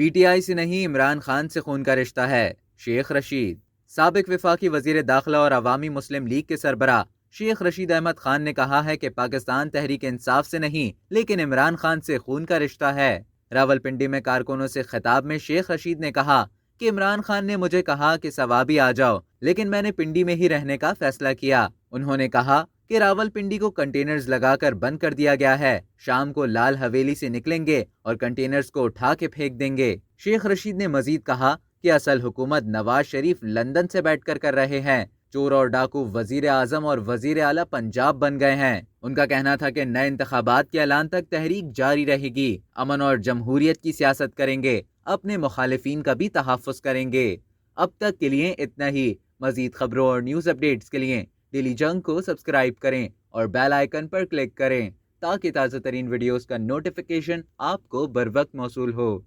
P T I سے نہیں عمران خان سے خون کا رشتہ ہے، شیخ رشید۔ سابق وفاقی وزیر داخلہ اور عوامی مسلم لیگ کے سربراہ شیخ رشید احمد خان نے کہا ہے کہ پاکستان تحریک انصاف سے نہیں لیکن عمران خان سے خون کا رشتہ ہے۔ راولپنڈی میں کارکنوں سے خطاب میں شیخ رشید نے کہا کہ عمران خان نے مجھے کہا کہ ثوابی آ جاؤ، لیکن میں نے پنڈی میں ہی رہنے کا فیصلہ کیا۔ انہوں نے کہا کہ راولپنڈی کو کنٹینرز لگا کر بند کر دیا گیا ہے، شام کو لال حویلی سے نکلیں گے اور کنٹینرز کو اٹھا کے پھینک دیں گے۔ شیخ رشید نے مزید کہا کہ اصل حکومت نواز شریف لندن سے بیٹھ کر رہے ہیں، چور اور ڈاکو وزیر اعظم اور وزیر اعلیٰ پنجاب بن گئے ہیں۔ ان کا کہنا تھا کہ نئے انتخابات کے اعلان تک تحریک جاری رہے گی، امن اور جمہوریت کی سیاست کریں گے، اپنے مخالفین کا بھی تحفظ کریں گے۔ اب تک کے لیے اتنا ہی۔ مزید خبروں اور نیوز اپڈیٹس کے لیے ڈیلی جنگ کو سبسکرائب کریں اور بیل آئیکن پر کلک کریں تاکہ تازہ ترین ویڈیوز کا نوٹیفیکیشن آپ کو بروقت موصول ہو۔